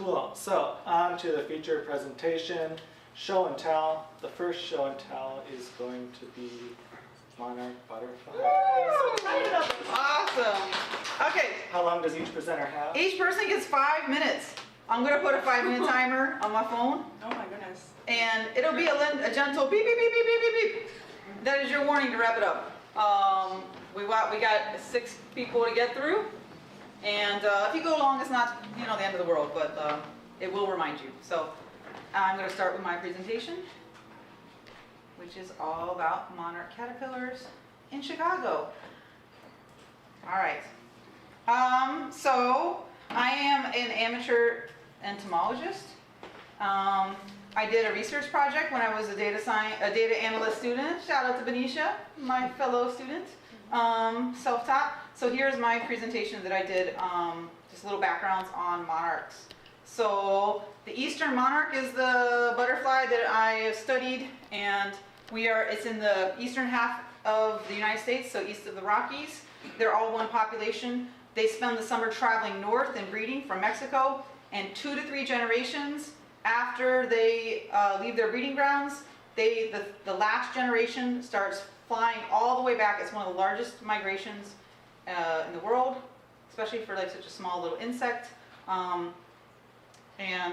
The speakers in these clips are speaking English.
Cool. So on to the feature presentation, show and tell. The first show and tell is going to be Monarch Butterflies. Awesome. Okay. How long does each presenter have? Each person gets 5 minutes. I'm going to put a 5-minute timer on my phone. Oh my goodness. And it'll be a gentle beep, beep, beep, beep, beep, beep, beep. That is your warning to wrap it up. We got 6 people to get through. And if you go long, it's not, the end of the world, but it will remind you. So I'm going to start with my presentation, which is all about monarch caterpillars in Chicago. All right. So I am an amateur entomologist. I did a research project when I was a data analyst student. Shout out to Benicia, my fellow student, self-taught. So here's my presentation that I did, just little backgrounds on monarchs. So the eastern monarch is the butterfly that I have studied, and it's in the eastern half of the United States, so east of the Rockies. They're all one population. They spend the summer traveling north and breeding from Mexico, and 2 to 3 generations after they leave their breeding grounds, the last generation starts flying all the way back. It's one of the largest migrations in the world, especially for like such a small little insect. And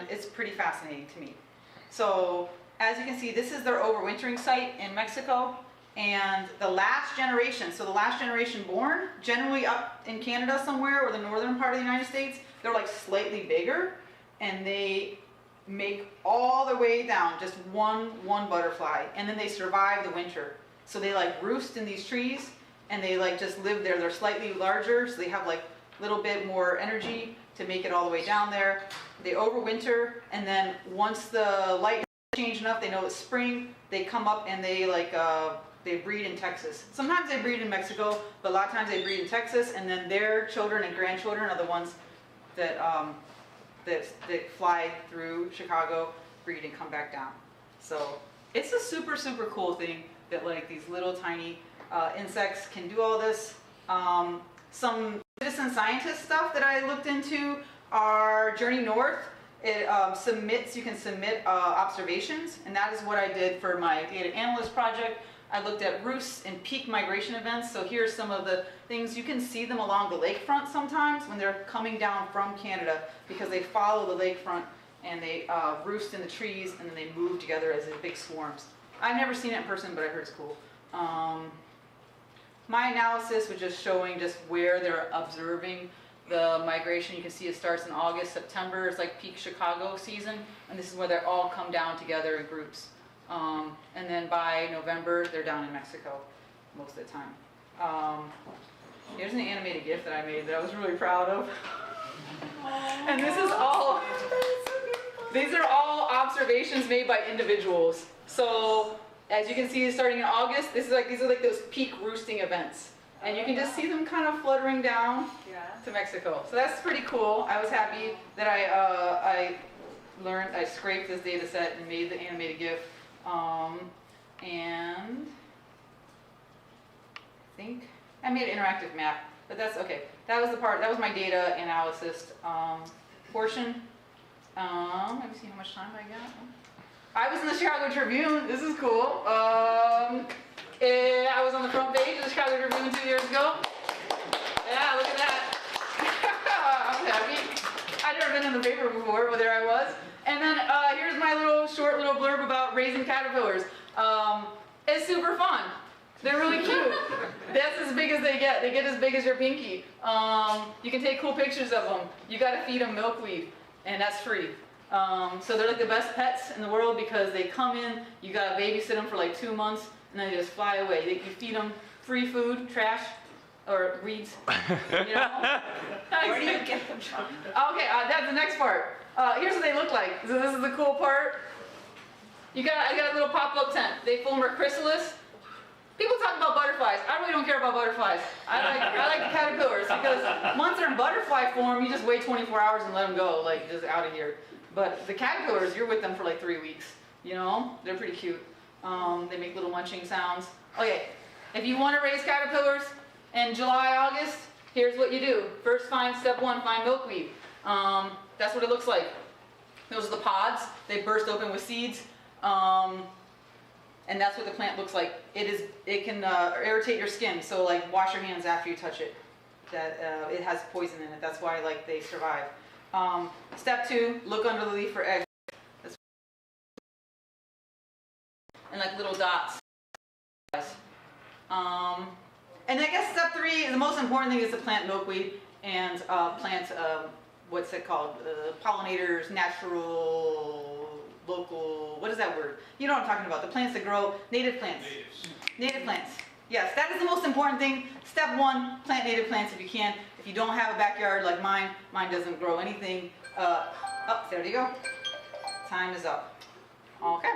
it's pretty fascinating to me. So as you can see, this is their overwintering site in Mexico. And the last generation born, generally up in Canada somewhere or the northern part of the United States, they're like slightly bigger, and they make all the way down, just one butterfly, and then they survive the winter. So they like roost in these trees, and they like just live there. They're slightly larger, so they have like a little bit more energy to make it all the way down there. They overwinter, and then once the light change enough, they know it's spring, they come up and they they breed in Texas. Sometimes they breed in Mexico, but a lot of times they breed in Texas, and then their children and grandchildren are the ones that that fly through Chicago, breed, and come back down. So it's a super, super cool thing that like these little tiny insects can do all this. Some citizen scientist stuff that I looked into are Journey North. It you can submit observations, and that is what I did for my data analyst project. I looked at roosts and peak migration events. So here's some of the things. You can see them along the lakefront sometimes when they're coming down from Canada, because they follow the lakefront and they roost in the trees, and then they move together as big swarms. I've never seen it in person, but I heard it's cool. My analysis was just showing just where they're observing the migration. You can see it starts in August, September. It's like peak Chicago season, and this is where they all come down together in groups. And then by November, they're down in Mexico most of the time. Here's an animated GIF that I made that I was really proud of. And this is all, these are all observations made by individuals. So as you can see, starting in August, these are like those peak roosting events. And you can just see them kind of fluttering down to Mexico. So that's pretty cool. I was happy that I scraped this data set and made the animated GIF. And I think I made an interactive map, but that's okay. That was my data analysis portion. Let me see how much time I got. I was in the Chicago Tribune. This is cool. I was on the front page of the Chicago Tribune 2 years ago. Yeah, look at that. I'm happy. I'd never been in the paper before, but there I was. And then here's my short little blurb about raising caterpillars. It's super fun. They're really cute. That's as big as they get. They get as big as your pinky. You can take cool pictures of them. You got to feed them milkweed, and that's free. So they're like the best pets in the world because they come in, you got to babysit them for like 2 months, and then they just fly away. You feed them free food, trash, or weeds. You know? Where do you get them from? Okay, that's the next part. Here's what they look like. So this is the cool part. I got a little pop-up tent. They form a chrysalis. People talk about butterflies. I really don't care about butterflies. I like the caterpillars because once they're in butterfly form, you just wait 24 hours and let them go, like just out of here. But the caterpillars, you're with them for like 3 weeks. You know, they're pretty cute. They make little munching sounds. Okay, if you want to raise caterpillars in July, August, here's what you do. First, step 1, find milkweed. That's what it looks like. Those are the pods. They burst open with seeds. And that's what the plant looks like. It can irritate your skin, so like wash your hands after you touch it. That it has poison in it. That's why like they survive. Step 2, look under the leaf for eggs. And like little dots. And I guess step 3, the most important thing is to plant milkweed and plant what's it called? Pollinators, natural, local, what is that word? You know what I'm talking about, the plants that grow, native plants. Native plants. Yes, that is the most important thing. Step 1, plant native plants if you can. If you don't have a backyard like mine doesn't grow anything. Oh, there you go. Time is up. Okay.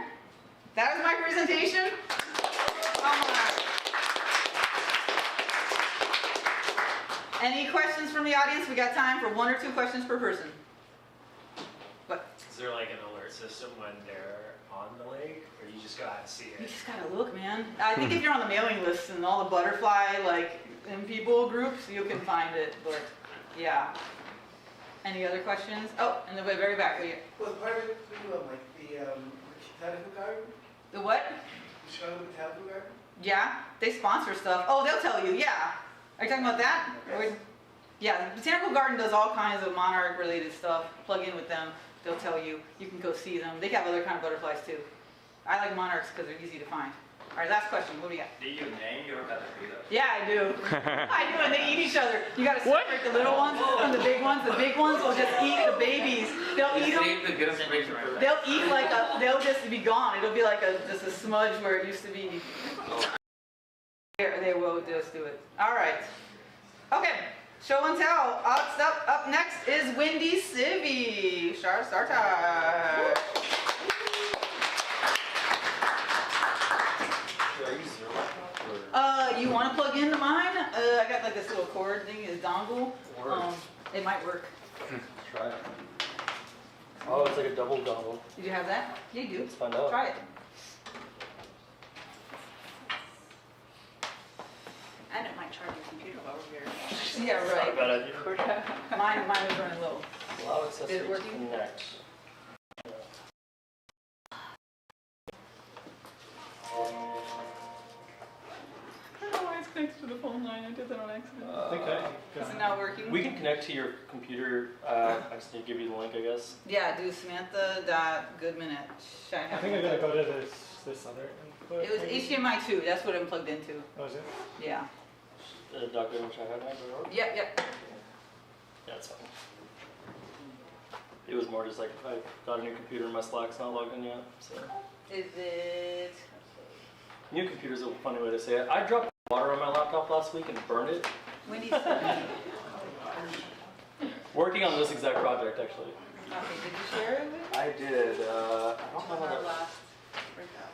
That is my presentation. Any questions from the audience? We got time for 1 or 2 questions per person. What? Is there like an alert system when they're on the lake, or you just gotta see You it? just gotta look, man. I think if you're on the mailing list and all the butterfly like in people groups, you can find it. But yeah. Any other questions? Oh, in the very back. Was part of it like the botanical garden? The what? The Chicago Botanical Garden? Yeah, they sponsor stuff. Oh, they'll tell you. Yeah. Are you talking about that? Yes. Yeah, the Botanical Garden does all kinds of monarch related stuff. Plug in with them. They'll tell you. You can go see them. They have other kind of butterflies too. I like monarchs because they're easy to find. All right, last question. What do we got? Do you name your caterpillar? Yeah, I do. I do, and they eat each other. You gotta separate the little ones from the big ones. The big ones will just eat the babies. They'll eat them. Save the good information. They'll eat like a. They'll just be gone. It'll be like just a smudge where it used to be. They will just do it. All right. Okay. Show and tell. Up next is Windy Civi. Sartaj. You want to plug into mine? I got like this little cord thing, this dongle. It might work. Try it. Oh, it's like a double dongle. Did you have that? Yeah, you do. Let's find out. Try it. And it might charge your computer while we're here. Yeah, Not a right. bad idea. Mine was running low. Allow accessory Is it to working? connect. I don't know why it's connected to the phone line. I did that on accident. Okay. Is it not working? We can connect to your computer. I just need to give you the link, I guess. Yeah, do Samantha.Goodman at I think I gotta go to this other input. It was maybe? HDMI 2. That's what I'm plugged into. Oh, is it? Yeah. .goodman.org? Yep. Yeah, it's fine. It was more just like I got a new computer and my Slack's not logged in yet. So Is it? new computer's a funny way to say it. I dropped water on my laptop last week and burned it. Windy Civi. Working on this exact project actually. Okay, did you share it with? I did. I don't know On how our that. last breakout.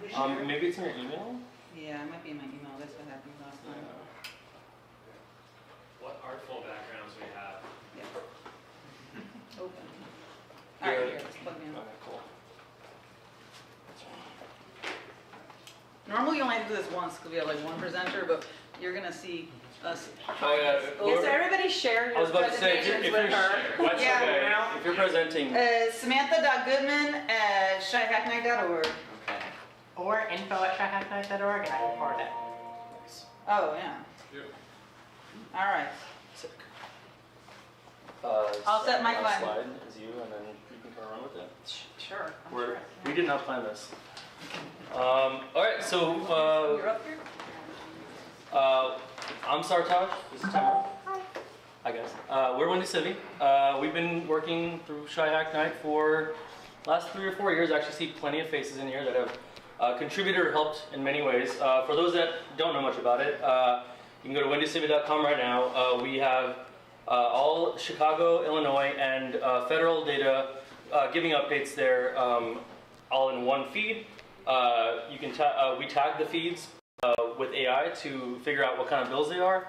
Yeah. Maybe it's in your email. Yeah, it might be in my email. That's what happened last time. What artful backgrounds we have. Yeah. Open. All right, here, let's plug me in. Okay, cool. Normally you only have to do this once because we have like one presenter, but you're gonna see us. Oh yeah. Yes, so everybody share I your was about to say, presentations with her. what's Yeah. okay, if you're presenting, Samantha.Goodman at shyhacknight.org. Okay. Or info@shyhacknight.org and I can forward it. Oh, yeah. All right. sick. I'll set my slide slide. as you, and then you can kind of run with it. Sure. We did not plan this. All right, so You're up here? I'm Sartaj. This is Tamara. Hi guys. We're Windy Civi. We've been working through Shy Hack Night for last 3 or 4 years. I actually see plenty of faces in here that have contributed or helped in many ways. For those that don't know much about it, you can go to windycivi.com right now. We have all Chicago, Illinois, and federal data giving updates there, all in one feed. You can we tag the feeds with AI to figure out what kind of bills they are.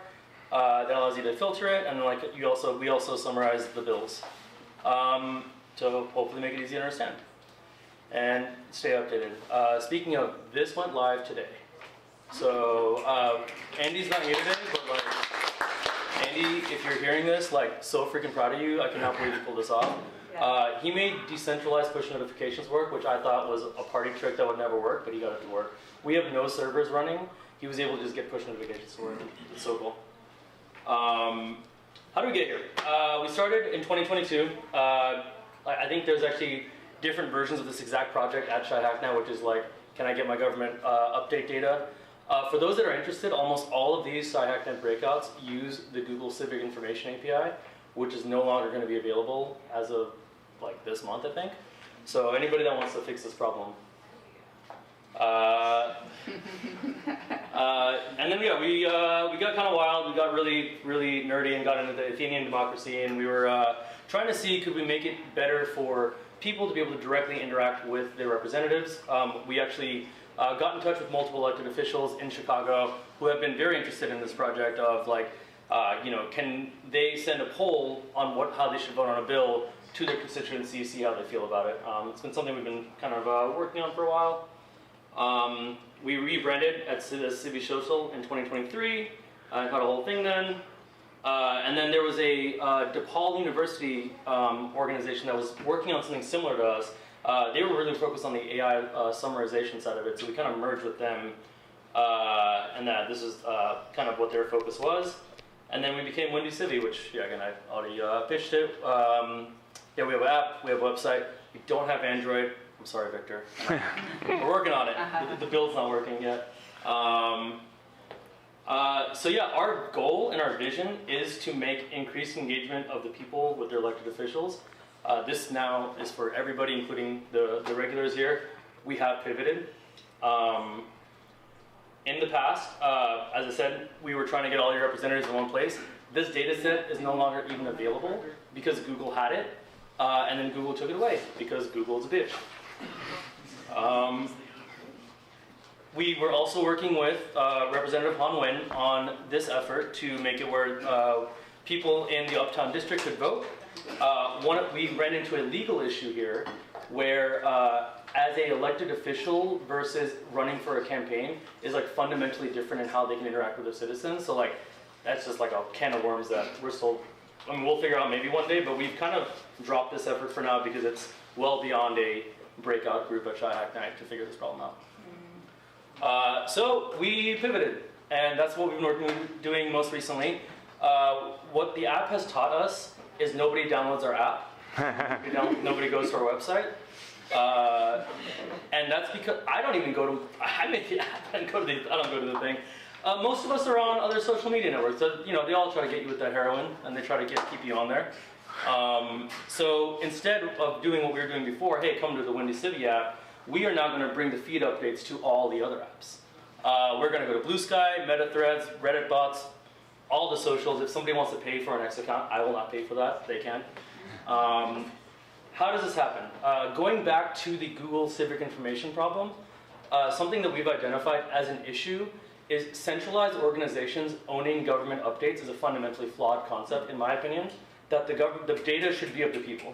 That allows you to filter it, and like we also summarize the bills to hopefully make it easy to understand and stay updated. Speaking of, this went live today, so Andy's not here today, but like Andy, if you're hearing this, like, so freaking proud of you. I cannot believe you pulled this off. He made decentralized push notifications work, which I thought was a party trick that would never work, but he got it to work. We have no servers running. He was able to just get push notifications to work. It's so cool. How did we get here? We started in 2022. I think there's actually different versions of this exact project at ShyHack now, which is like, can I get my government update data? For those that are interested, almost all of these ShyHackNet breakouts use the Google Civic Information API, which is no longer going to be available as of like this month, I think. So anybody that wants to fix this problem. And then we got kind of wild. We got really nerdy and got into the Athenian democracy, and we were trying to see, could we make it better for people to be able to directly interact with their representatives. We actually got in touch with multiple elected officials in Chicago who have been very interested in this project of like, can they send a poll on how they should vote on a bill to their constituency, see how they feel about it. It's been something we've been kind of working on for a while. We rebranded as Civi Social in 2023, and had a whole thing then. And then there was a DePaul University organization that was working on something similar to us. They were really focused on the AI summarization side of it, so we kind of merged with them, and this is kind of what their focus was. And then we became Windy Civi, which, yeah, again, I already pitched it. Yeah, we have an app, we have a website. We don't have Android. I'm sorry, Victor. We're working on it. The build's not working yet. So yeah, our goal and our vision is to make increased engagement of the people with their elected officials. This now is for everybody, including the regulars here. We have pivoted. In the past, as I said, we were trying to get all your representatives in one place. This data set is no longer even available because Google had it, and then Google took it away because Google is a bitch. We were also working with Representative Han Wen on this effort to make it where people in the Uptown District could vote. We ran into a legal issue here where as an elected official versus running for a campaign is like fundamentally different in how they can interact with their citizens. So like, that's just like a can of worms that we're still, I mean, we'll figure out maybe one day, but we've kind of dropped this effort for now because it's well beyond a breakout group at ShyHack Night to figure this problem out. So we pivoted, and that's what we've been doing most recently. What the app has taught us is nobody downloads our app. Nobody goes to our website. And that's because I don't even go to, I make the app, I don't go to the thing. Most of us are on other social media networks. So, you know, they all try to get you with that heroin, and they try to keep you on there. So instead of doing what we were doing before, hey, come to the Windy Civi app, we are now going to bring the feed updates to all the other apps. We're going to go to Blue Sky, Meta Threads, Reddit bots, all the socials. If somebody wants to pay for an X account, I will not pay for that. They can. How does this happen? Going back to the Google Civic Information problem, something that we've identified as an issue is centralized organizations owning government updates is a fundamentally flawed concept, in my opinion, that the data should be of the people.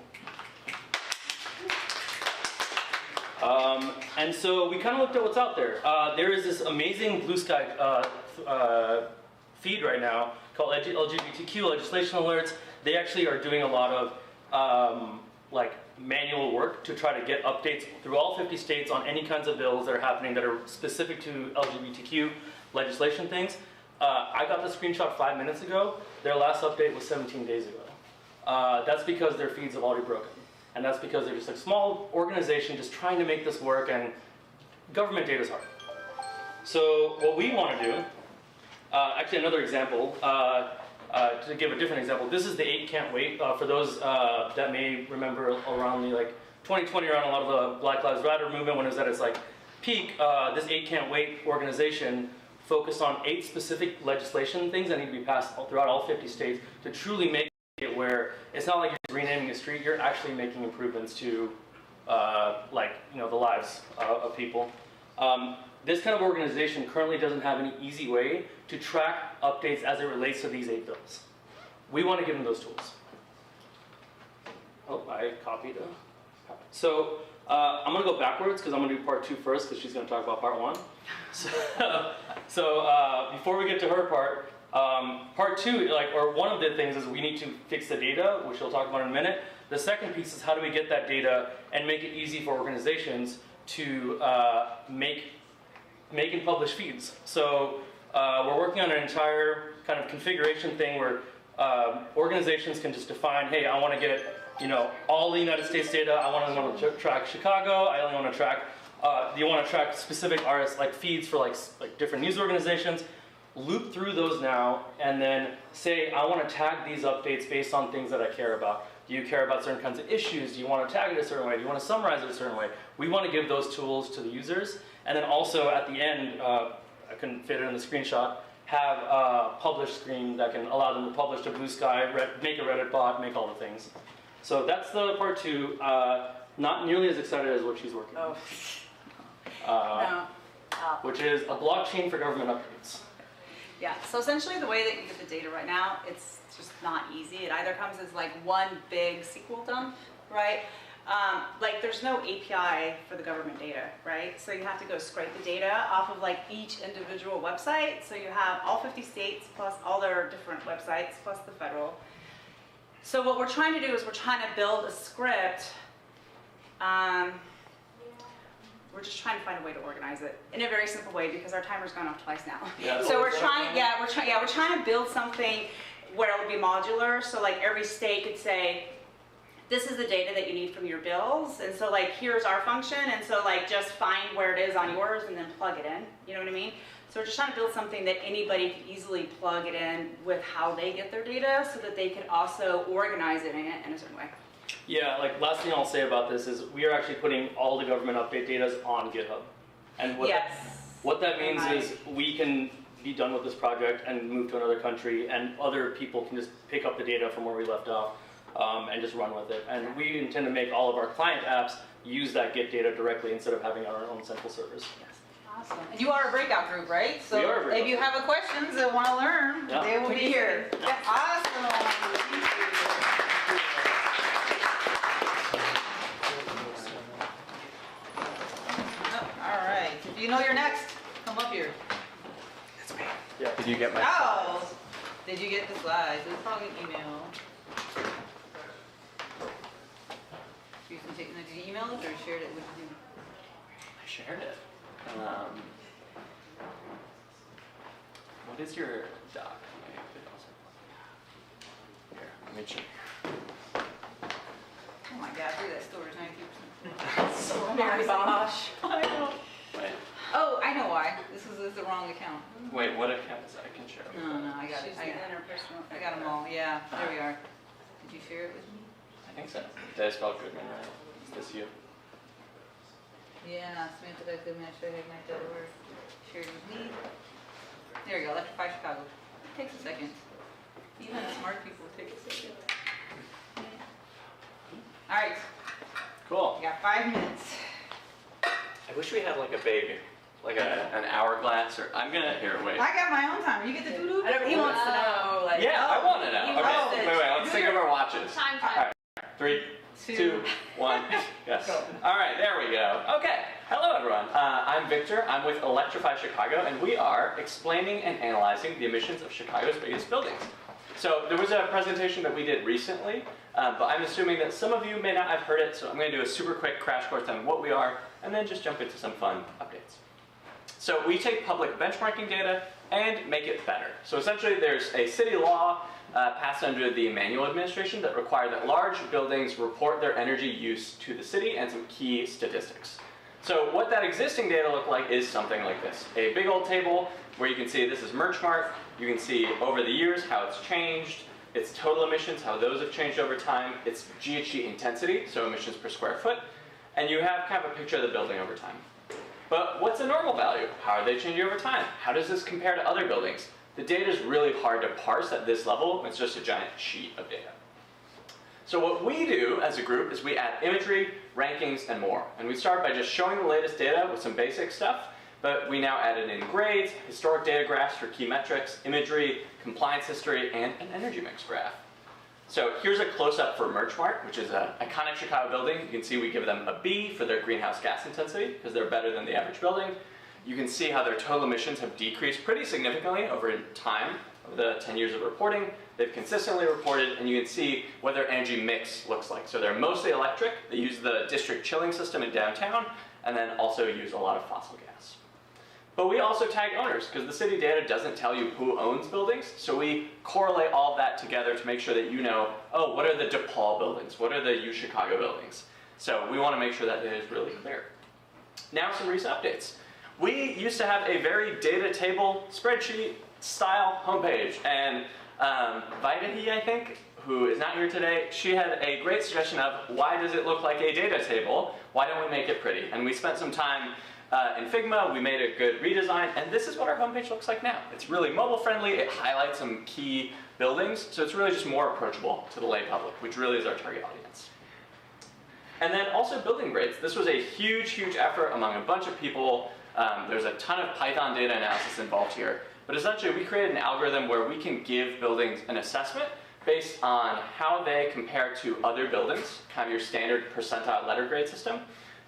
And so we kind of looked at what's out there. There is this amazing Blue Sky feed right now called LGBTQ Legislation Alerts. They actually are doing a lot of like manual work to try to get updates through all 50 states on any kinds of bills that are happening that are specific to LGBTQ legislation things. I got the screenshot 5 minutes ago. Their last update was 17 days ago. That's because their feeds have already broken. And that's because they're just a small organization just trying to make this work, and government data is hard. So what we want to do, actually another example, to give a different example, this is the 8 Can't Wait. For those that may remember around the 2020, around a lot of the Black Lives Matter movement, when it was at its peak, this 8 Can't Wait organization focused on 8 specific legislation things that need to be passed throughout all 50 states to truly make it where it's not like you're just renaming a street, you're actually making improvements to the lives of people. This kind of organization currently doesn't have any easy way to track updates as it relates to these 8 bills. We want to give them those tools. Oh, I copied it. So I'm going to go backwards because I'm going to do part 2 first because she's going to talk about part 1. So before we get to her part, Part two, or one of the things is we need to fix the data, which we'll talk about in a minute. The second piece is how do we get that data and make it easy for organizations to make and publish feeds. So we're working on an entire kind of configuration thing where organizations can just define, hey, I want to get all the United States data. I want to track Chicago. I only want to track. You want to track specific feeds for like different news organizations. Loop through those now, and then say, I want to tag these updates based on things that I care about. Do you care about certain kinds of issues? Do you want to tag it a certain way? Do you want to summarize it a certain way? We want to give those tools to the users, and then also at the end, I couldn't fit it in the screenshot, have a publish screen that can allow them to publish to Blue Sky, make a Reddit bot, make all the things. So that's the part two. Not nearly as excited as what she's working on. No. Which is a blockchain for government updates. Yeah, so essentially the way that you get the data right now, it's just not easy. It either comes as like one big SQL dump, right? There's no API for the government data, right? So you have to go scrape the data off of like each individual website. So you have all 50 states plus all their different websites plus the federal. So what we're trying to do is we're trying to build a script. We're just trying to find a way to organize it in a very simple way because our timer's gone off twice now. Yeah, so we're trying to build something where it would be modular. So like every state could say, this is the data that you need from your bills, and so like here's our function, and so like just find where it is on yours and then plug it in. You know what I mean? So we're just trying to build something that anybody could easily plug it in with how they get their data, so that they could also organize it in a certain way. Yeah, last thing I'll say about this is we are actually putting all the government update data on GitHub. And what that means is we can be done with this project and move to another country, and other people can just pick up the data from where we left off and just run with it. And we intend to make all of our client apps use that Git data directly instead of having our own central servers. Yes. Awesome. And you are a breakout group, right? So We are a breakout if you have questions and want to learn, they will be here. Yeah. Awesome. All right. If you know you're next, come up here. That's me. Yeah. Did you get my Oh, did you get the slides? It was probably an email. You can take, did you email it or shared it with you? I shared it. What is your doc? Here, let me check. Oh my God, look at that storage, 92%. So Mary Bosch. I know. Wait, Oh, I know why. This is the wrong account. wait, what account is that? I can share it. No, I got it. She's I the interpersonal. got them all. Yeah, there we are. Did you share it with me? I think so. Did I spell Goodman right? Is this you? Yeah, Samantha Goodman, Ignite.org. Shared with me. There you go, Electrify Chicago. It takes a second. Even smart people take a second. All right, Cool. we got 5 minutes. I wish we had like a big, like an hourglass or, I'm gonna, here, wait. I got my own timer. You get the doo-doo? He wants to know, like. Yeah, I want to know. He Okay, wants wait, it. let's think of our watches. Time. All right, 3, 2, 1, yes. All right, there we go. Okay, hello everyone. I'm Victor. I'm with Electrify Chicago, and we are explaining and analyzing the emissions of Chicago's biggest buildings. So there was a presentation that we did recently, but I'm assuming that some of you may not have heard it, so I'm going to do a super quick crash course on what we are, and then just jump into some fun updates. So we take public benchmarking data and make it better. So essentially there's a city law passed under the manual administration that require that large buildings report their energy use to the city and some key statistics. So what that existing data look like is something like this. A big old table where you can see this is Merchmart. You can see over the years how it's changed, its total emissions, how those have changed over time, its GHG intensity, so emissions per square foot, and you have kind of a picture of the building over time. But what's a normal value? How are they changing over time? How does this compare to other buildings? The data is really hard to parse at this level. It's just a giant sheet of data. So what we do as a group is we add imagery, rankings, and more. And we start by just showing the latest data with some basic stuff, but we now added in grades, historic data graphs for key metrics, imagery, compliance history, and an energy mix graph. So here's a close-up for Merchmart, which is an iconic Chicago building. You can see we give them a B for their greenhouse gas intensity, because they're better than the average building. You can see how their total emissions have decreased pretty significantly over time. Over the 10 years of reporting, they've consistently reported, and you can see what their energy mix looks like. So they're mostly electric. They use the district chilling system in downtown, and then also use a lot of fossil gas. But we also tag owners, because the city data doesn't tell you who owns buildings, so we correlate all of that together to make sure that you know, oh, what are the DePaul buildings? What are the UChicago buildings? So we want to make sure that it is really clear. Now some recent updates. We used to have a very data table spreadsheet style homepage, and Vaidehi, I think, who is not here today, she had a great suggestion of why does it look like a data table? Why don't we make it pretty? And we spent some time in Figma, we made a good redesign, and this is what our homepage looks like now. It's really mobile friendly, it highlights some key buildings, so it's really just more approachable to the lay public, which really is our target audience. And then also building grades. This was a huge, huge effort among a bunch of people. There's a ton of Python data analysis involved here. But essentially, we created an algorithm where we can give buildings an assessment based on how they compare to other buildings, kind of your standard percentile letter grade system,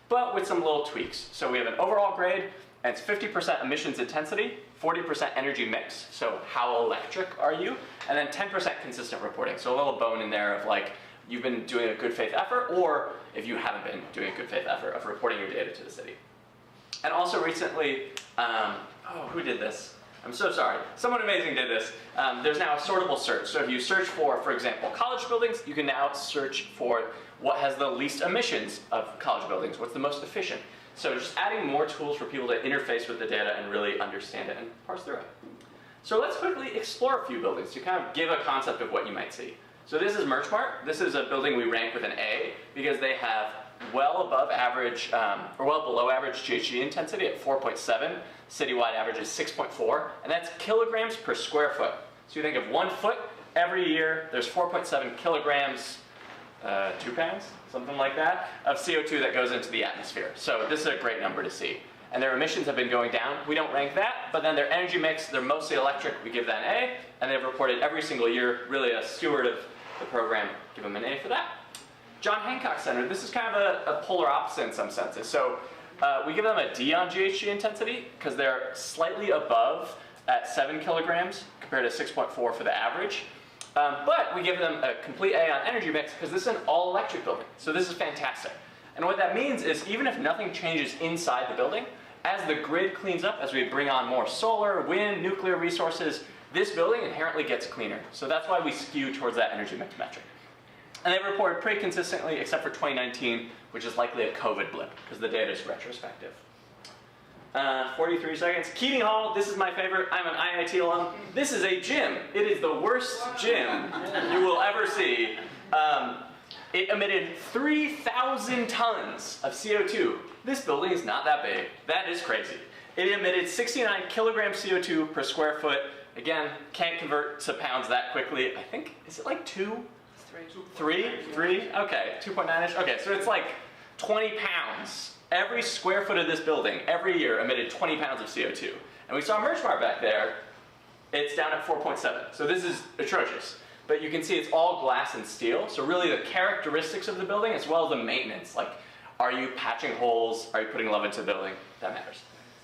but with some little tweaks. So we have an overall grade, and it's 50% emissions intensity, 40% energy mix, so how electric are you, and then 10% consistent reporting. So a little bone in there of like, you've been doing a good faith effort, or if you haven't been doing a good faith effort of reporting your data to the city. And also recently, oh, who did this? I'm so sorry. Someone amazing did this. There's now a sortable search. So if you search for example, college buildings, you can now search for what has the least emissions of college buildings, what's the most efficient. So just adding more tools for people to interface with the data and really understand it and parse through it. So let's quickly explore a few buildings to kind of give a concept of what you might see. So this is Merchmart. This is a building we rank with an A because they have well above average, or well below average GHG intensity at 4.7. Citywide average is 6.4, and that's kilograms per square foot. So you think of 1 foot, every year there's 4.7 kilograms, 2 pounds, something like that, of CO2 that goes into the atmosphere. So this is a great number to see. And their emissions have been going down. We don't rank that, but then their energy mix, they're mostly electric, we give that an A, and they've reported every single year, really a steward of the program, give them an A for that. John Hancock Center, this is kind of a polar opposite in some senses. So we give them a D on GHG intensity because they're slightly above at 7 kilograms compared to 6.4 for the average. But we give them a complete A on energy mix because this is an all electric building. So this is fantastic. And what that means is even if nothing changes inside the building, as the grid cleans up, as we bring on more solar, wind, nuclear resources, this building inherently gets cleaner. So that's why we skew towards that energy mix metric. And they reported pretty consistently, except for 2019, which is likely a COVID blip, because the data is retrospective. 43 seconds. Keating Hall, this is my favorite. I'm an IIT alum. This is a gym. It is the worst gym you will ever see. It emitted 3,000 tons of CO2. This building is not that big. That is crazy. It emitted 69 kilograms CO2 per square foot. Again, can't convert to pounds that quickly. I think, is it like 2? 3? Okay, 2.9-ish. Okay, so it's like 20 pounds. Every square foot of this building, every year, emitted 20 pounds of CO2. And we saw Merchmart back there. It's down at 4.7. So this is atrocious. But you can see it's all glass and steel. So really the characteristics of the building as well as the maintenance. Like, are you patching holes? Are you putting love into the building? That matters.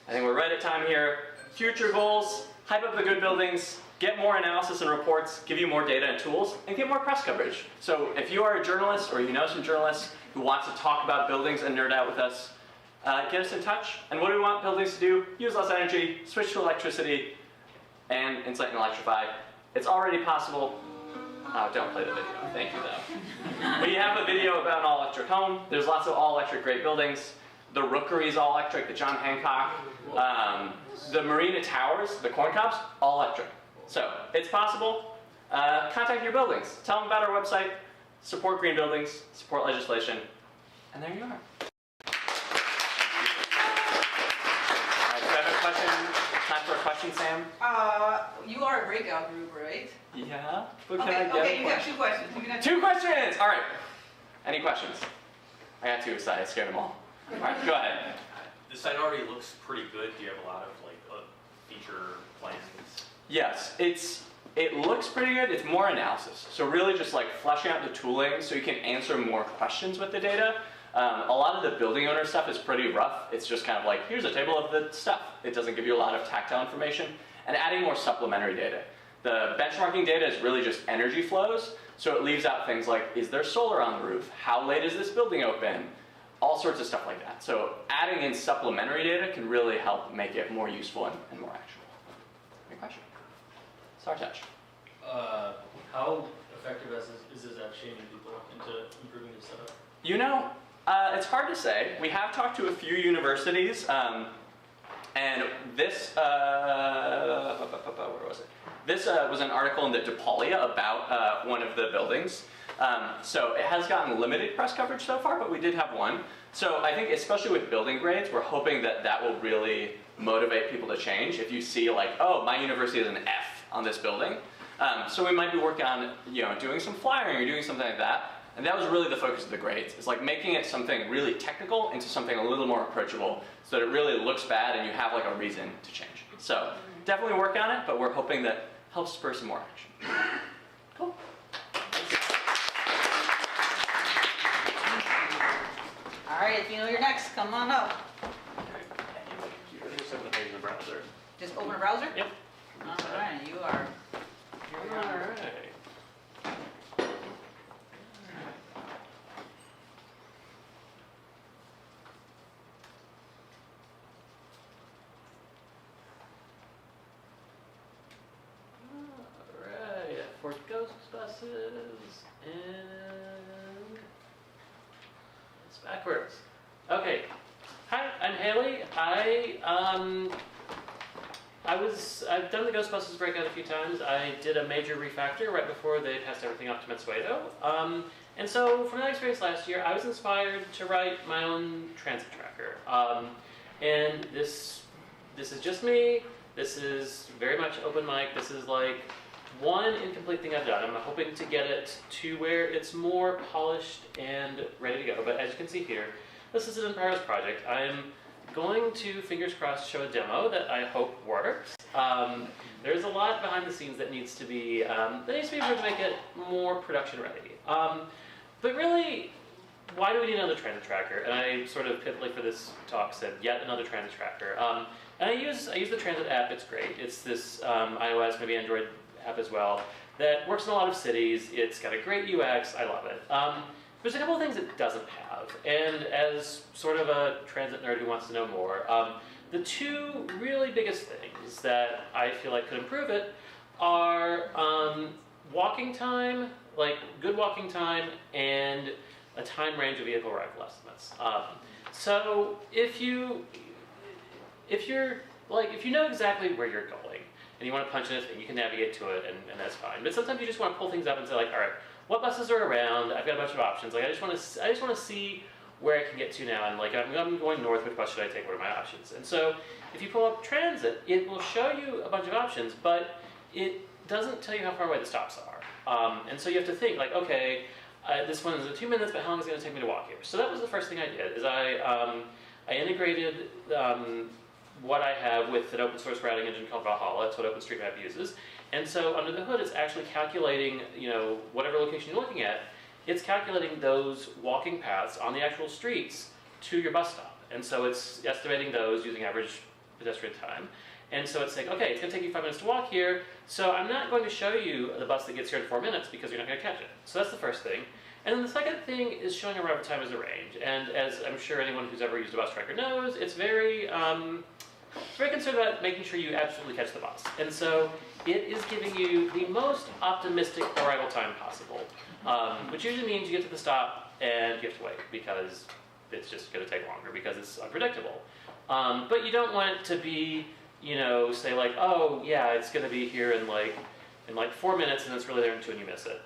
I think we're right at time here. Future goals, hype up the good buildings, get more analysis and reports, give you more data and tools, and get more press coverage. So if you are a journalist or you know some journalists who wants to talk about buildings and nerd out with us, get us in touch. And what do we want buildings to do? Use less energy, switch to electricity, and insulate and electrify. It's already possible. Oh, don't play the video. Thank you, though. We have a video about an all-electric home. There's lots of all-electric great buildings. The Rookery is all-electric, the John Hancock. The Marina Towers, the corn cobs, all-electric. So, it's possible. Contact your buildings. Tell them about our website. Support green buildings. Support legislation. And there you are. All right, do you have a question? Time for a question, Sam? You are a breakout group, right? Yeah. But can Okay, I get okay, a you have question? 2 questions. You can have 2 questions! All right. Any questions? I got too excited. I scared them all. All right, go ahead. The site already looks pretty good. Do you have a lot of like feature plans? Yes, it looks pretty good. It's more analysis. So really just like fleshing out the tooling so you can answer more questions with the data. A lot of the building owner stuff is pretty rough. It's just kind of like, here's a table of the stuff. It doesn't give you a lot of tactile information. And adding more supplementary data. The benchmarking data is really just energy flows, so it leaves out things like, is there solar on the roof? How late is this building open? All sorts of stuff like that. So adding in supplementary data can really help make it more useful and more actionable. Any question? Sartaj. How effective is this at shaming people into improving the setup? You know, it's hard to say. We have talked to a few universities, and this, where was it? This was an article in the DePaulia about one of the buildings. So it has gotten limited press coverage so far, but we did have one. So I think especially with building grades, we're hoping that that will really motivate people to change. If you see like, oh, my university is an F on this building. So we might be working on, doing some flyering or doing something like that. And that was really the focus of the grades. It's like making it something really technical into something a little more approachable so that it really looks bad and you have like a reason to change. So definitely work on it, but we're hoping that helps spur some more action. Cool. All right, if you know you're next, come on up. Just open the page in the browser. Just open a browser? Yep. All right, you are. Here we All are. right. Alright, for ghost buses, and it's backwards. Okay, hi, I'm Hailey. I've done the ghost buses breakout a few times. I did a major refactor right before they passed everything up to Mansueto. And so from that experience last year, I was inspired to write my own transit tracker. And this is just me. This is very much open mic. This is like one incomplete thing I've done. I'm hoping to get it to where it's more polished and ready to go. But as you can see here, this is an in-progress project. I'm going to, fingers crossed, show a demo that I hope works. There's a lot behind the scenes that needs to be improved to make it more production ready. But really, why do we need another transit tracker? And I sort of pivotally for this talk said, yet another transit tracker. And I use the transit app. It's great. It's this iOS, maybe Android app as well, that works in a lot of cities. It's got a great UX. I love it. There's a couple of things it doesn't have. And as sort of a transit nerd who wants to know more, the two really biggest things that I feel like could improve it are walking time, like good walking time, and a time range of vehicle arrival estimates. So if you know exactly where you're going and you want to punch in a thing, you can navigate to it, and that's fine. But sometimes you just want to pull things up and say, like, all right, what buses are around? I've got a bunch of options. Like, I just want to see where I can get to now. And like, I'm going north. Which bus should I take? What are my options? And so, if you pull up transit, it will show you a bunch of options, but it doesn't tell you how far away the stops are. And so you have to think, like, okay, this one is 2 minutes, but how long is it going to take me to walk here? So that was the first thing I did. Is I integrated what I have with an open source routing engine called Valhalla. It's what OpenStreetMap uses. And so under the hood, it's actually calculating, whatever location you're looking at, it's calculating those walking paths on the actual streets to your bus stop. And so it's estimating those using average pedestrian time. And so it's saying, okay, it's going to take you 5 minutes to walk here, so I'm not going to show you the bus that gets here in 4 minutes because you're not going to catch it. So that's the first thing. And then the second thing is showing arrival time as a range. And as I'm sure anyone who's ever used a bus tracker knows, it's very concerned about making sure you absolutely catch the bus. And so it is giving you the most optimistic arrival time possible, which usually means you get to the stop and you have to wait because it's just going to take longer because it's unpredictable. But you don't want it to be, say like, oh yeah, it's going to be here in like 4 minutes and it's really there in 2 and you miss it.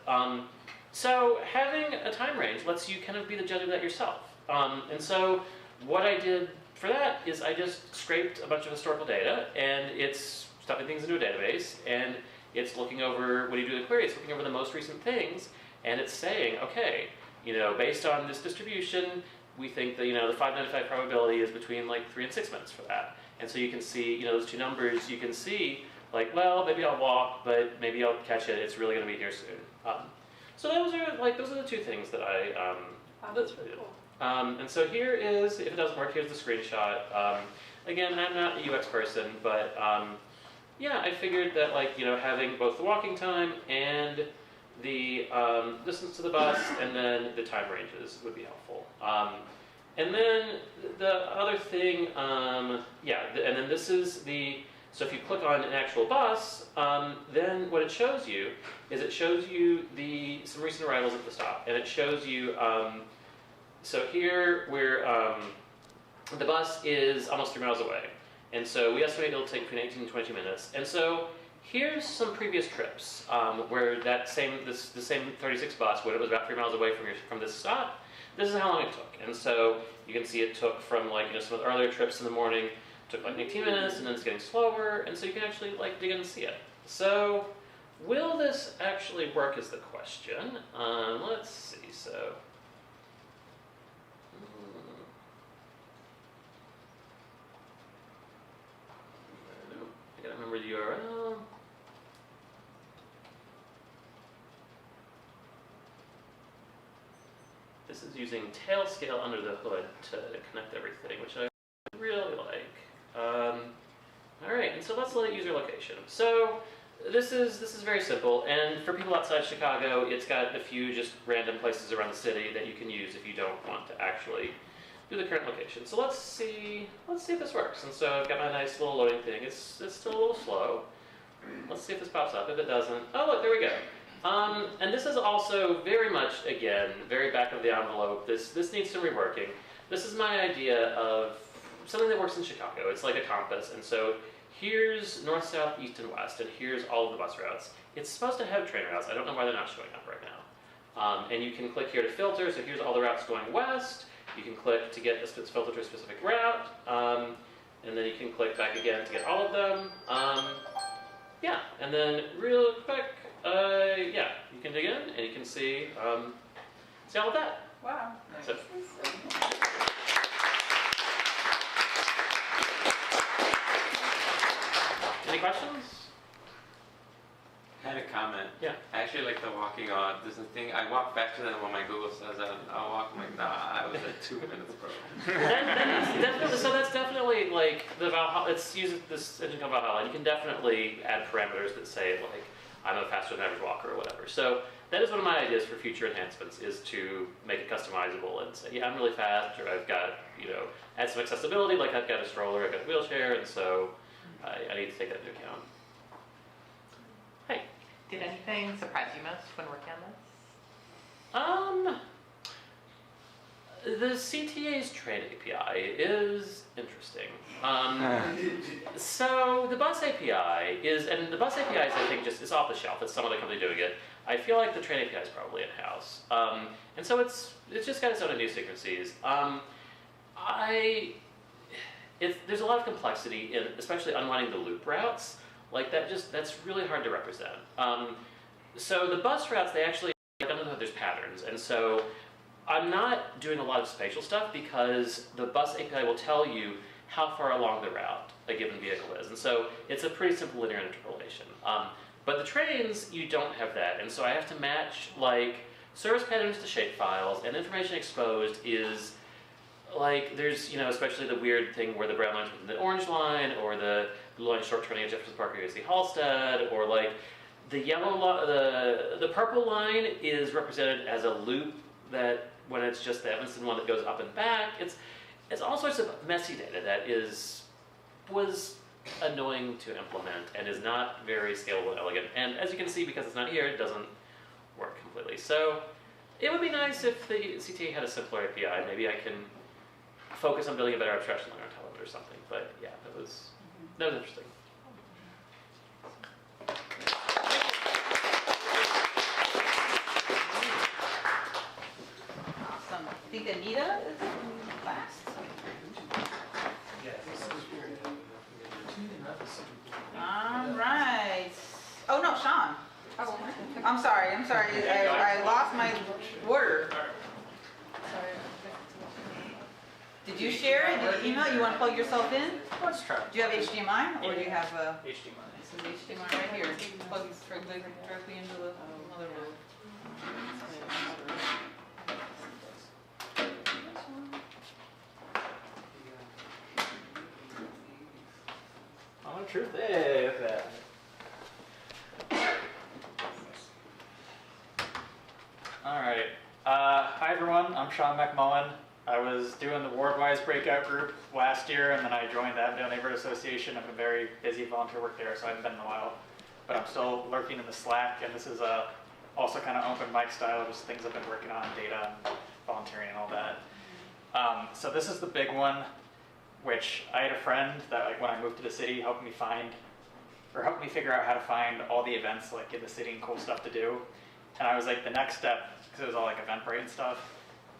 So having a time range lets you kind of be the judge of that yourself. And so what I did for that is I just scraped a bunch of historical data, and it's stuffing things into a database, and it's looking over, when you do the query, it's looking over the most recent things, and it's saying, okay, based on this distribution, we think that, the 595 probability is between like 3 and 6 minutes for that. And so you can see, those two numbers, you can see, like, well, maybe I'll walk, but maybe I'll catch it, it's really going to be here soon. So those are the two things that that's really cool. And so here is, if it doesn't work, here's the screenshot. Again, I'm not a UX person, but yeah, I figured that like, having both the walking time and the distance to the bus and then the time ranges would be helpful. And then the other thing, and then this is so if you click on an actual bus, then what it shows you is some recent arrivals at the stop. And it shows you, so here we're, the bus is almost 3 miles away. And so we estimate it'll take between 18 and 20 minutes. And so here's some previous trips where the same 36 bus, when it was about 3 miles away from this stop, this is how long it took. And so you can see it took from some of the earlier trips in the morning, took like 18 minutes, and then it's getting slower, and so you can actually dig in and see it. So will this actually work is the question. Let's see, so. I gotta remember the URL. This is using tail scale under the hood to connect everything, which I really like. All right, and so let's look at user location. So this is very simple, and for people outside Chicago, it's got a few just random places around the city that you can use if you don't want to actually do the current location. So let's see if this works. And so I've got my nice little loading thing. It's still a little slow. Let's see if this pops up. If it doesn't, oh look, there we go. And this is also very much, again, very back of the envelope. This needs some reworking. This is my idea of something that works in Chicago. It's like a compass, and so here's north, south, east, and west, and here's all of the bus routes. It's supposed to have train routes. I don't know why they're not showing up right now. And you can click here to filter, so here's all the routes going west. You can click to get this filter to a specific route, and then you can click back again to get all of them. Yeah, and then real quick, you can dig in and you can see all of that. Wow. So. Any questions? I had a comment. Yeah. I actually like the walking on. There's a thing, I walk faster than what my Google says I'll walk. I'm like, nah, I was at 2 minutes, bro. That's definitely like the Valhalla. It's using this engine called Valhalla. You can definitely add parameters that say like I'm a faster than average walker or whatever. So that is one of my ideas for future enhancements, is to make it customizable and say, yeah, I'm really fast, or I've got, add some accessibility, like I've got a stroller, I've got a wheelchair, and so I need to take that into account. Hey. Did anything surprise you most when working on this? The CTA's train API is interesting. So the bus API is, and the bus API is, I think, it's off the shelf. It's some other company doing it. I feel like the train API is probably in-house. And so it's just got its own idiosyncrasies. There's a lot of complexity in, especially unwinding the loop routes. Like that's really hard to represent. So the bus routes, they actually, like under the hood, there's patterns. And so I'm not doing a lot of spatial stuff because the bus API will tell you how far along the route a given vehicle is. And so it's a pretty simple linear interpolation. But the trains, you don't have that. And so I have to match like service patterns to shape files, and information exposed is like, there's, especially the weird thing where the brown line's within the orange line, or the blue line short turning at Jefferson Park or USC Halstead, or like the the purple line is represented as a loop that, when it's just the Evanston one that goes up and back, it's all sorts of messy data that was annoying to implement and is not very scalable and elegant. And as you can see, because it's not here, it doesn't work completely. So it would be nice if the CTA had a simpler API. Maybe I can focus on building a better abstraction layer on top of it or something. But yeah, that was interesting. Awesome. I think Anita is last. All right. Oh no, Sean. I'm sorry. I lost my order. Did you share it? Did you email? You want to plug yourself in? Let's try. Do you have HDMI, or do you have a? HDMI. This is HDMI right here. Plugs directly into the motherboard. I want truth. Hey, look at that. All right. Hi everyone, I'm Sean MacMullan. I was doing the Ward-wise breakout group last year, and then I joined the Avondale Neighborhood Association. I've been very busy volunteer work there, so I haven't been in a while. But I'm still lurking in the Slack, and this is also kind of open mic style, just things I've been working on, data and volunteering and all that. So this is the big one, which I had a friend that, like, when I moved to the city, helped me figure out how to find all the events like in the city and cool stuff to do. And I was like, the next step, because it was all like Eventbrite and stuff,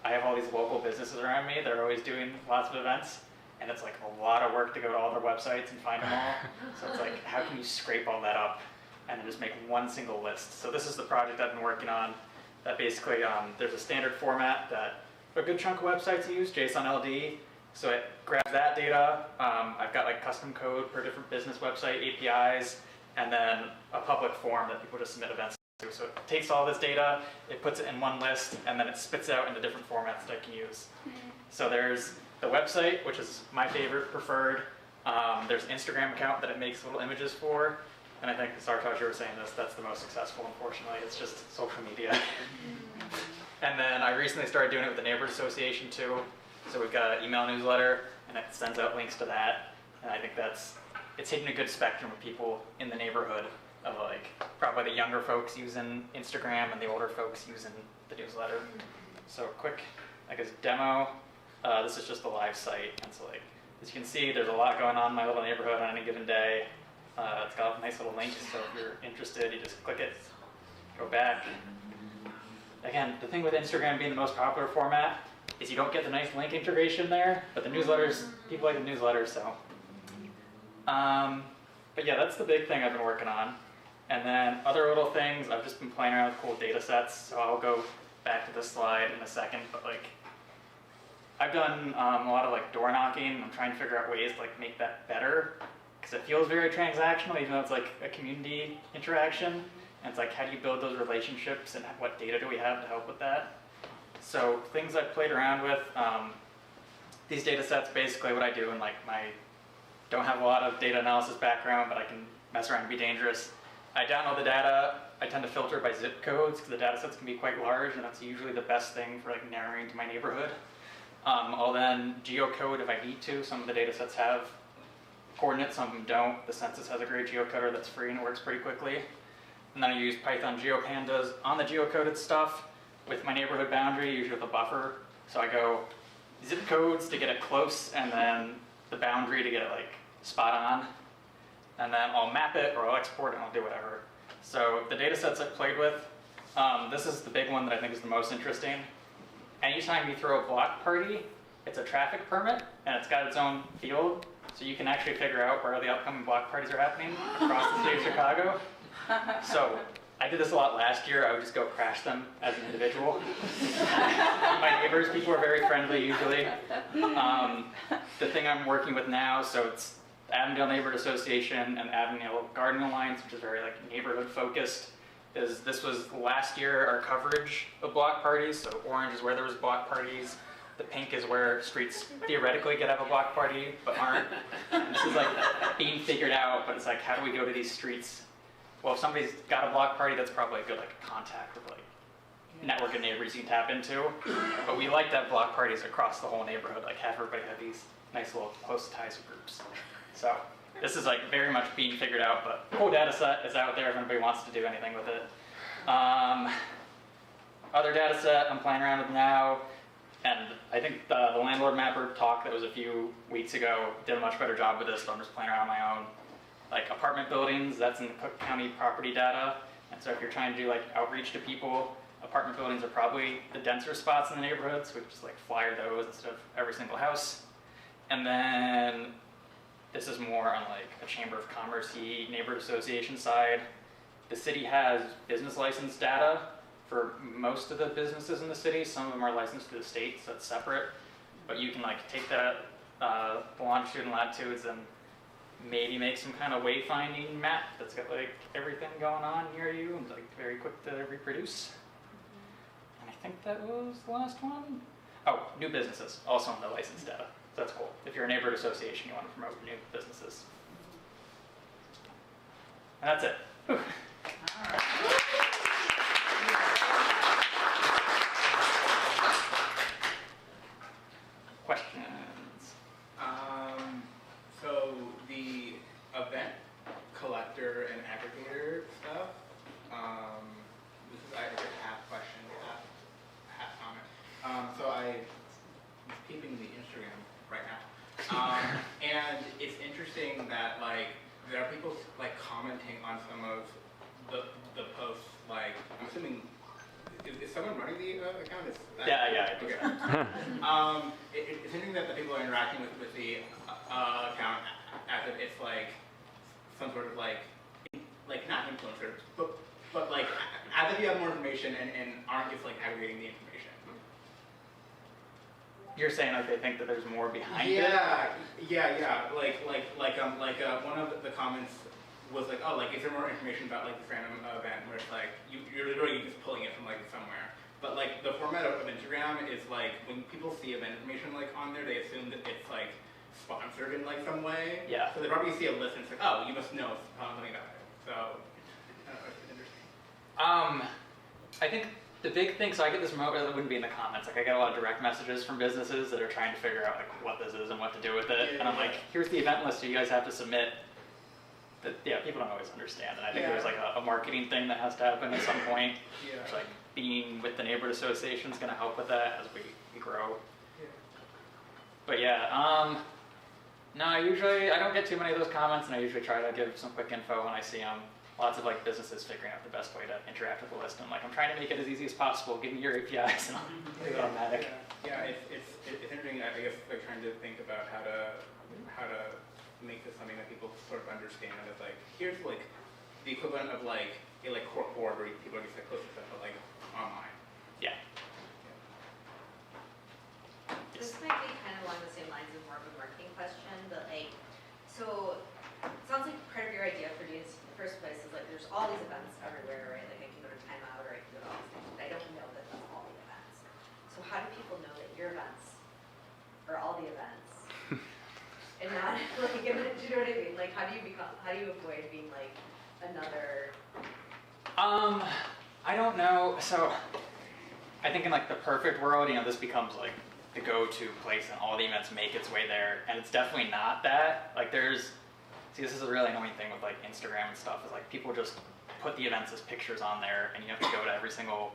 I have all these local businesses around me that are always doing lots of events, and it's like a lot of work to go to all their websites and find them all. So it's like, how can you scrape all that up and then just make one single list? So this is the project I've been working on. That basically, there's a standard format that a good chunk of websites use, JSON LD. So it grabs that data. I've got like custom code per different business website APIs, and then a public form that people just submit events to. So it takes all this data, it puts it in one list, and then it spits out into different formats that I can use. So there's the website, which is my favorite, preferred. There's an Instagram account that it makes little images for. And I think, Sartaj, you were saying this, that's the most successful, unfortunately. It's just social media. And then I recently started doing it with the Neighborhood Association too. So we've got an email newsletter, and it sends out links to that. And I think it's hitting a good spectrum of people in the neighborhood, of like probably the younger folks using Instagram and the older folks using the newsletter. So quick, I guess, demo. This is just a live site. And so like, as you can see, there's a lot going on in my little neighborhood on any given day. It's got a nice little link, so if you're interested, you just click it, go back. Again, the thing with Instagram being the most popular format is you don't get the nice link integration there, but the newsletters, people like the newsletters, so. But yeah, that's the big thing I've been working on. And then other little things, I've just been playing around with cool data sets, so I'll go back to this slide in a second, but like, I've done a lot of like door knocking. I'm trying to figure out ways to like make that better, because it feels very transactional, even though it's like a community interaction. And it's like, how do you build those relationships, and what data do we have to help with that? So things I've played around with, these data sets, basically what I do, and like don't have a lot of data analysis background, but I can mess around and be dangerous. I download the data. I tend to filter by zip codes, because the data sets can be quite large, and that's usually the best thing for like narrowing to my neighborhood. I'll then geocode if I need to. Some of the data sets have coordinates, some of them don't. The census has a great geocoder that's free and works pretty quickly. And then I use Python GeoPandas on the geocoded stuff with my neighborhood boundary, usually with a buffer. So I go zip codes to get it close, and then the boundary to get it like spot on. And then I'll map it, or I'll export it, and I'll do whatever. So the data sets I've played with, this is the big one that I think is the most interesting. Anytime you throw a block party, it's a traffic permit, and it's got its own field. So you can actually figure out where the upcoming block parties are happening across the city of Chicago. So I did this a lot last year. I would just go crash them as an individual. My neighbors, people are very friendly usually. The thing I'm working with now, so it's Avondale Neighborhood Association and Avondale Garden Alliance, which is very like neighborhood focused. This was last year our coverage of block parties. So orange is where there was block parties. The pink is where streets theoretically could have a block party, but aren't. And this is like being figured out, but it's like, how do we go to these streets? Well, if somebody's got a block party, that's probably a good like contact of like network of neighbors you can tap into. But we like to have block parties across the whole neighborhood, like have everybody have these nice little close ties groups. So this is like very much being figured out, but cool data set is out there if anybody wants to do anything with it. Other data set I'm playing around with now, and I think the landlord mapper talk that was a few weeks ago did a much better job with this, so I'm just playing around on my own. Like apartment buildings, that's in Cook County property data, and so if you're trying to do like outreach to people, apartment buildings are probably the denser spots in the neighborhood, so we just like flyer those instead of every single house. And then this is more on like a Chamber of Commerce-y neighborhood association side. The city has business license data for most of the businesses in the city. Some of them are licensed to the state, so it's separate. But you can like take that, the longitude and latitudes, and maybe make some kind of wayfinding map that's got like everything going on near you and like very quick to reproduce. And I think that was the last one. Oh, new businesses, also in the license data. So that's cool. If you're a neighborhood association, you want to promote new businesses. That's it. Whew. Questions? So the event collector and aggregator stuff, this is I guess half question, half comment. So I was keeping the Instagram right now, and it's interesting that like there are people like commenting on some of the posts. Like I'm assuming. Is someone running the account? Yeah. Okay. It's interesting that the people are interacting with the account as if it's like some sort of like not influencer, but like as if you have more information and aren't just like aggregating the information. You're saying like they think that there's more behind it? Yeah. Like one of the comments was like, oh, like, is there more information about like this random event where it's like you're literally just pulling it from like somewhere. But like the format of Instagram is like when people see event information like on there, they assume that it's like sponsored in like some way. Yeah. So they probably see a list and it's like, oh, you must know something about it. So I don't know, it's interesting. I think the big thing, so I get this remote, it wouldn't be in the comments, like I get a lot of direct messages from businesses that are trying to figure out like what this is and what to do with it. And I'm like, here's the event list you guys have to submit. That, yeah, people don't always understand, and I think there's like a marketing thing that has to happen at some point. Which, like being with the neighborhood association is going to help with that as we grow. But yeah, no, I don't get too many of those comments, and I usually try to give some quick info when I see them. Lots of like businesses figuring out the best way to interact with the list, and I'm like, I'm trying to make it as easy as possible. Give me your APIs, and I'll do it automatic. Yeah, it's interesting. I guess like trying to think about how to make this something that people sort of understand. It's like here's like the equivalent of like a like court board where people are just like posting stuff, but like online. Yeah. This might be kind of along the same lines of more of a marketing question, but like, so it sounds like part of your idea for DNC in the first place is like there's all these events everywhere, right? Like I can go to Time Out or I can go to all these things, but I don't know that that's all the events. So how do people know that your events are all the events? And not like, do you know what I mean? Like, how do you avoid being like another? I don't know. So, I think in like the perfect world, this becomes like the go-to place, and all the events make its way there. And it's definitely not that. Like, this is a really annoying thing with like Instagram and stuff. Is like people just put the events as pictures on there, and you have to go to every single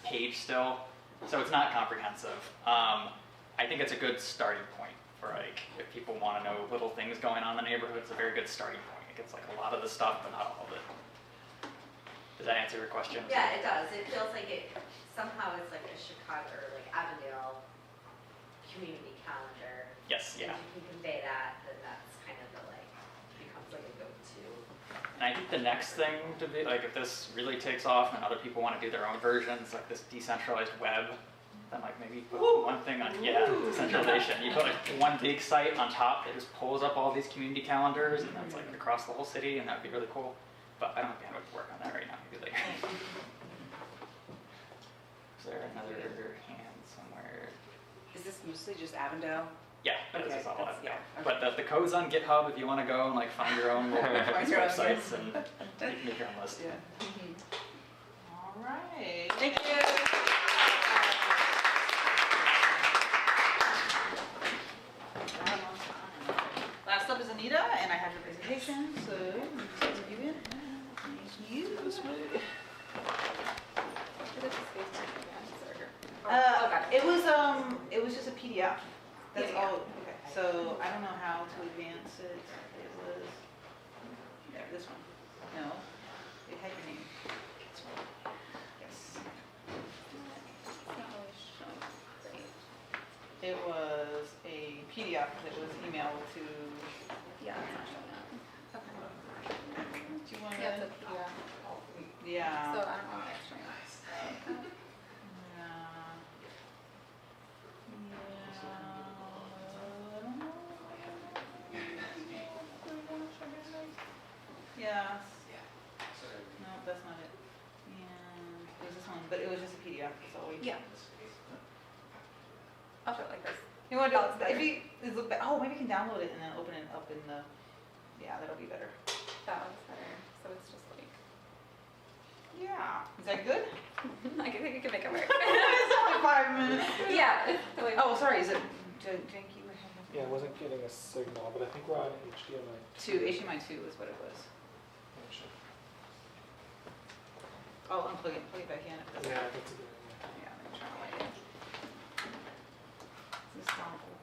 page still. So it's not comprehensive. I think it's a good starting point. Like, if people want to know little things going on in the neighborhood, it's a very good starting point. It gets like a lot of the stuff, but not all of it. Does that answer your question? Yeah, it does. It feels like somehow it's like a Chicago or like Avondale community calendar. Yes, yeah. If you can convey that, then that's kind of becomes like a go-to. And I think the next thing to be, like, if this really takes off and other people want to do their own versions, like this decentralized web, then like maybe put one thing on, decentralization. You put like one big site on top that just pulls up all these community calendars, and that's like across the whole city, and that'd be really cool. But I don't have bandwidth to work on that right now. Maybe later. Is there another hand somewhere? Is this mostly just Avondale? Yeah, this is all that's- Avondale. yeah, But the code's on GitHub if you want to go and like find your own local websites and you can make your own list. All right. Thank you. Last up is Anita, and I have her presentation, so let's review it. Thank you. It was just a PDF. That's all. Okay. So I don't know how to advance it. It was there. This one. No, it had your name. Yes. It was a PDF that was emailed to. Yeah, it's not showing up. Do you want to? Yeah, it's a Yeah. So I don't know why it's showing up. Yeah. No, that's not it. And it was this one, but it was just a PDF, so we. Yeah. I'll show it like this. You want to, if you, maybe you can download it and then open it up in the, yeah, that'll be better. That one's better. so it's just like, Yeah. Is that good? I think you can make it work. It's only 5 minutes. Yeah. It's totally Oh, sorry. Is it janky? Yeah, I wasn't getting a signal, but I think we're on HDMI. 2. HDMI 2 is what it was. Oh, unplug it. Plug it back in. If it doesn't. Yeah, that's a good idea. Yeah, let me turn it light in. This sample.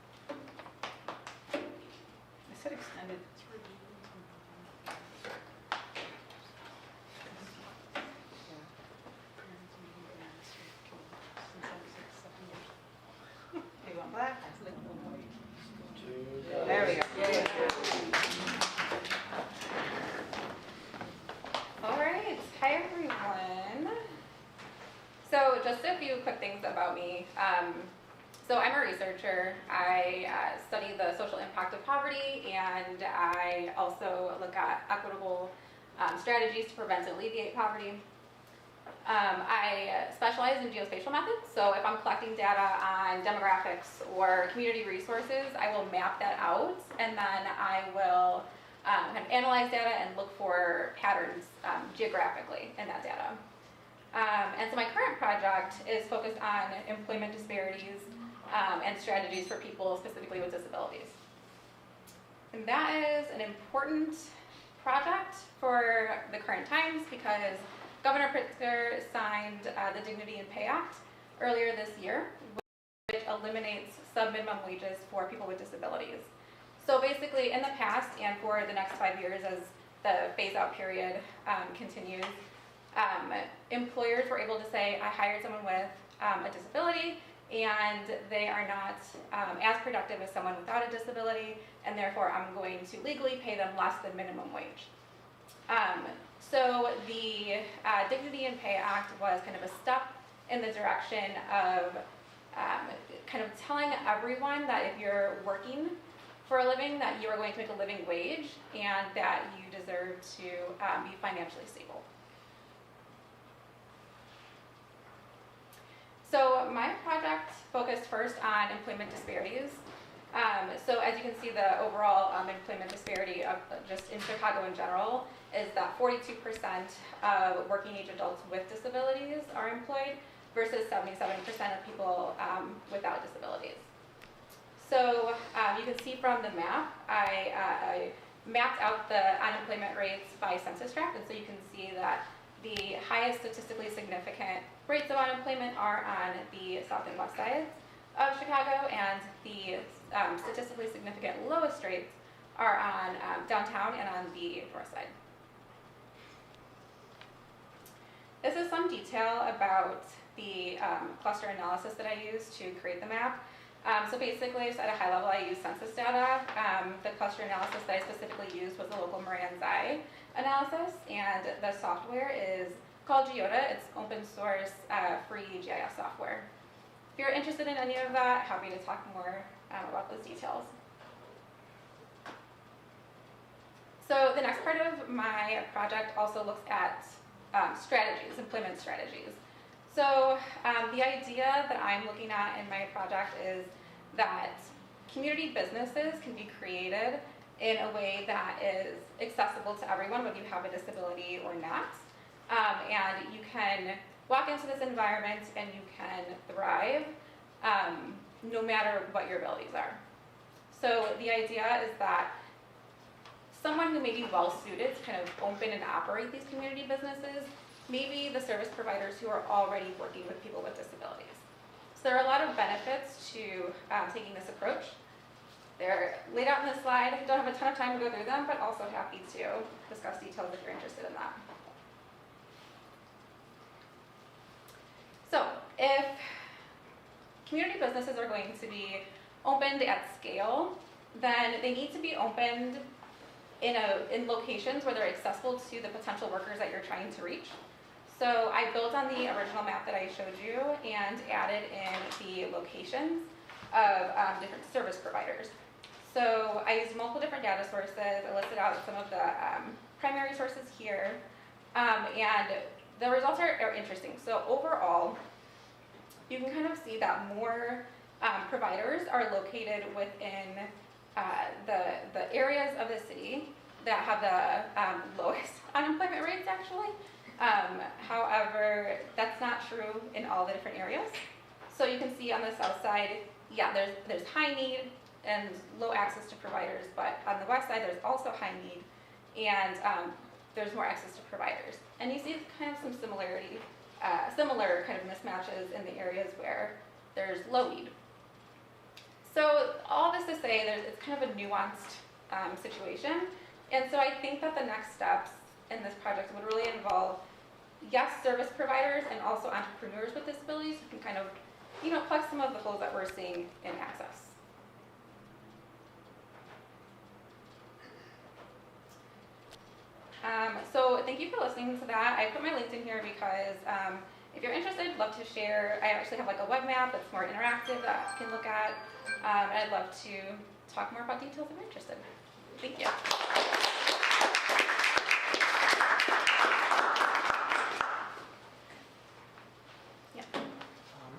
I said extended. You want black? There we go. All right. Hi, everyone. So just a few quick things about me. So I'm a researcher. I study the social impact of poverty, and I also look at equitable strategies to prevent and alleviate poverty. I specialize in geospatial methods, so if I'm collecting data on demographics or community resources, I will map that out, and then I will kind of analyze data and look for patterns geographically in that data. And so my current project is focused on employment disparities and strategies for people specifically with disabilities. And that is an important project for the current times because Governor Pritzker signed the Dignity and Pay Act earlier this year, which eliminates sub-minimum wages for people with disabilities. So basically, in the past and for the next 5 years as the phase-out period continues, employers were able to say, I hired someone with a disability, and they are not as productive as someone without a disability, and therefore I'm going to legally pay them less than minimum wage. So the Dignity and Pay Act was kind of a step in the direction of kind of telling everyone that if you're working for a living, that you are going to make a living wage and that you deserve to be financially stable. So my project focused first on employment disparities. So as you can see, the overall employment disparity of just in Chicago in general is that 42% of working age adults with disabilities are employed versus 77% of people without disabilities. So you can see from the map, I mapped out the unemployment rates by census tract, and so you can see that the highest statistically significant rates of unemployment are on the south and west sides of Chicago, and the statistically significant lowest rates are on downtown and on the north side. This is some detail about the cluster analysis that I used to create the map. So basically, just at a high level, I used census data. The cluster analysis that I specifically used was the local Moran's Eye analysis, and the software is called Geoda. It's open source, free GIS software. If you're interested in any of that, happy to talk more about those details. So the next part of my project also looks at strategies, employment strategies. So the idea that I'm looking at in my project is that community businesses can be created in a way that is accessible to everyone, whether you have a disability or not. And you can walk into this environment and you can thrive no matter what your abilities are. So the idea is that someone who may be well suited to kind of open and operate these community businesses may be the service providers who are already working with people with disabilities. So there are a lot of benefits to taking this approach. They're laid out in this slide. I don't have a ton of time to go through them, but also happy to discuss details if you're interested in that. So if community businesses are going to be opened at scale, then they need to be opened in locations where they're accessible to the potential workers that you're trying to reach. So I built on the original map that I showed you and added in the locations of different service providers. So I used multiple different data sources. I listed out some of the primary sources here. And the results are interesting. So overall, you can kind of see that more providers are located within the areas of the city that have the lowest unemployment rates actually. However, that's not true in all the different areas. So you can see on the south side, yeah, there's high need and low access to providers, but on the west side there's also high need and there's more access to providers. And you see kind of some similar kind of mismatches in the areas where there's low need. So all this to say, it's kind of a nuanced situation. And so I think that the next steps in this project would really involve, yes, service providers and also entrepreneurs with disabilities who can kind of, plug some of the holes that we're seeing in access. So thank you for listening to that. I put my links in here because if you're interested, I'd love to share. I actually have like a web map that's more interactive that you can look at. And I'd love to talk more about details if you're interested. Thank you.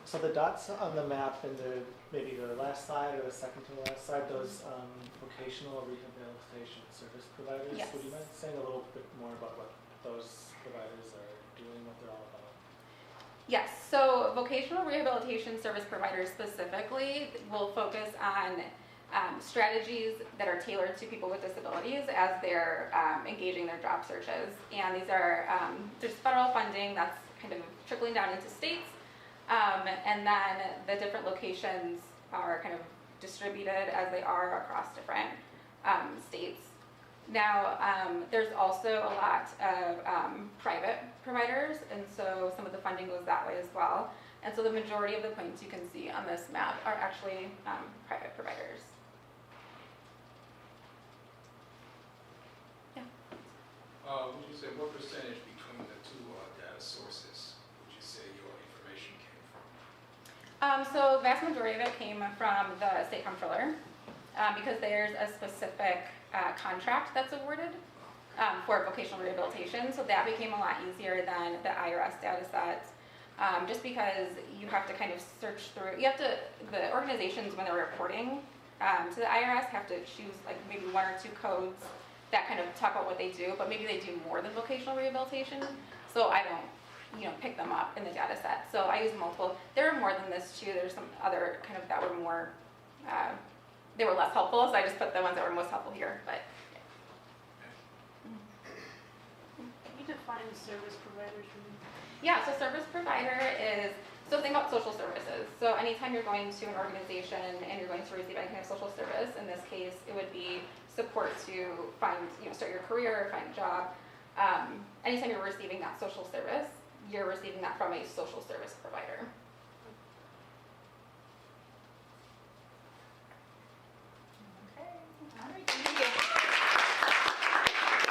So the dots on the map and maybe the last slide or the second to the last slide, those vocational rehabilitation service providers. Yes. Would you mind saying a little bit more about what those providers are doing, what they're all about? Yes, so vocational rehabilitation service providers specifically will focus on strategies that are tailored to people with disabilities as they're engaging their job searches. And these are, there's federal funding that's kind of trickling down into states. And then the different locations are kind of distributed as they are across different states. Now, there's also a lot of private providers, and so some of the funding goes that way as well. And so the majority of the points you can see on this map are actually private providers. Yeah. Would you say what percentage between the two data sources would you say your information came from? So the vast majority of it came from the state comptroller because there's a specific contract that's awarded for vocational rehabilitation. So that became a lot easier than the IRS data sets just because you have to kind of search through, the organizations when they're reporting to the IRS have to choose like maybe one or two codes that kind of talk about what they do, but maybe they do more than vocational rehabilitation. So I don't pick them up in the data set. So I use multiple. There are more than this too. There's some other kind of that were more, they were less helpful, so I just put the ones that were most helpful here. But Can you define service providers for me? yeah, so service provider is, so think about social services. So anytime you're going to an organization and you're going to receive any kind of social service, in this case, it would be support to find, start your career, find a job. Anytime you're receiving that social service, you're receiving that from a social service provider.